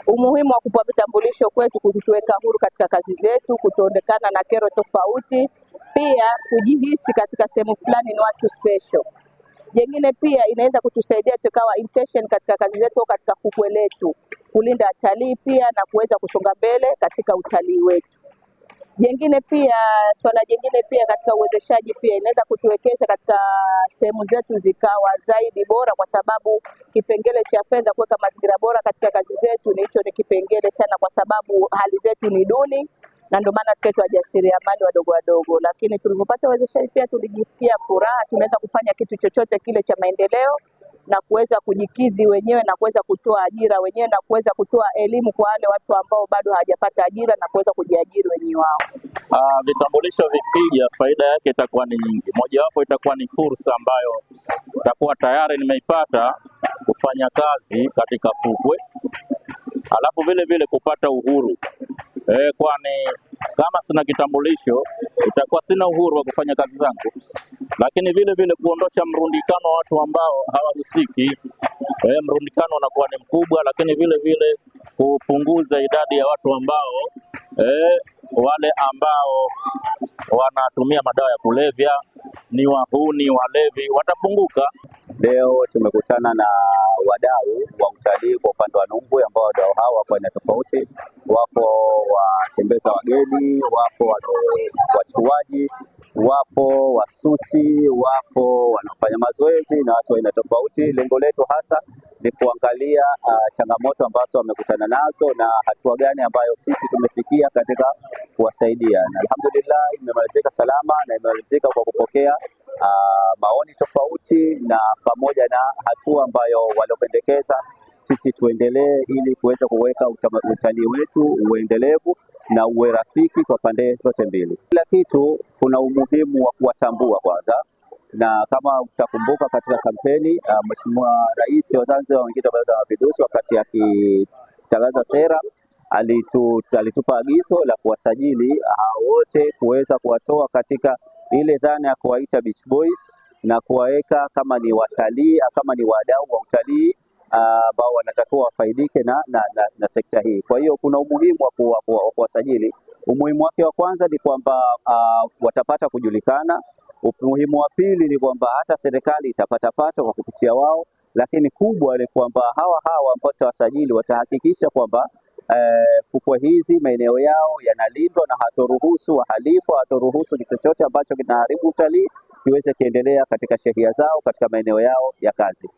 Umuhimu wa kupewa vitambulisho kwetu kutuweka huru katika kazi zetu, kutoondekana na kero tofauti, pia kujihisi katika sehemu fulani ni watu special. Jengine pia inaweza kutusaidia tukawa intention katika kazi zetu au katika fukwe letu, kulinda utalii pia na kuweza kusonga mbele katika utalii wetu. Jengine pia, swala jingine pia katika uwezeshaji pia inaweza kutuwekeza katika sehemu zetu zikawa zaidi bora, kwa sababu kipengele cha fedha kuweka mazingira bora katika kazi zetu ni kipengele sana, kwa sababu hali zetu ni duni, na ndio maana tukaitwa wajasiriamali wadogo wadogo. Lakini tulipopata uwezeshaji pia tulijisikia furaha, tunaweza kufanya kitu chochote kile cha maendeleo na kuweza kujikidhi wenyewe na kuweza kutoa ajira wenyewe na kuweza kutoa elimu kwa wale watu ambao bado hawajapata ajira na kuweza kujiajiri wenyewe wao. Vitambulisho vikija, faida yake itakuwa ni nyingi. Mojawapo itakuwa ni fursa ambayo itakuwa tayari nimeipata kufanya kazi katika fukwe, alafu vile vile kupata uhuru. Kwani kama sina kitambulisho itakuwa sina uhuru wa kufanya kazi zangu, lakini vile vile kuondosha mrundikano wa watu ambao hawahusiki. Mrundikano unakuwa ni mkubwa, lakini vile vile kupunguza idadi ya watu ambao wale ambao wanatumia madawa ya kulevya, ni wahuni, walevi, watapunguka. Leo tumekutana na wadau wa utalii kwa upande wa Nungwi, ambao wadau hawa wako aina tofauti. Wapo watembeza wageni, wapo wachuaji, wapo wasusi, wapo wanafanya mazoezi na watu aina tofauti. Lengo letu hasa ni kuangalia changamoto ambazo wamekutana nazo na hatua gani ambayo sisi tumefikia katika kuwasaidia. Na alhamdulillah imemalizika salama na imemalizika kwa kupokea maoni tofauti, na pamoja na hatua ambayo waliopendekeza sisi tuendelee ili kuweza kuweka utalii wetu uendelevu na uwe rafiki kwa pande zote mbili. Kila kitu kuna umuhimu wa kuwatambua kwanza, na kama utakumbuka katika kampeni Mheshimiwa Rais wa Zanzibar, mwenyekiti wa Baraza la Mapinduzi, wakati akitangaza sera alitupa agizo la kuwasajili hao wote, kuweza kuwatoa katika ile dhana ya kuwaita beach boys na kuwaweka kama ni watalii, kama ni wadau wa utalii ambao wanatakiwa wafaidike na sekta hii. Kwa hiyo kuna umuhimu wa kuwasajili. Umuhimu wake wa kwanza ni kwamba watapata kujulikana. Umuhimu wa pili ni kwamba hata serikali itapata pato kwa kupitia wao, lakini kubwa ni kwamba hawa ambao tutawasajili watahakikisha kwamba fukwe hizi maeneo yao yanalindwa na hatoruhusu wahalifu, hatoruhusu kitu chochote ambacho kinaharibu utalii kiweze kiendelea katika sheria zao katika maeneo yao ya kazi.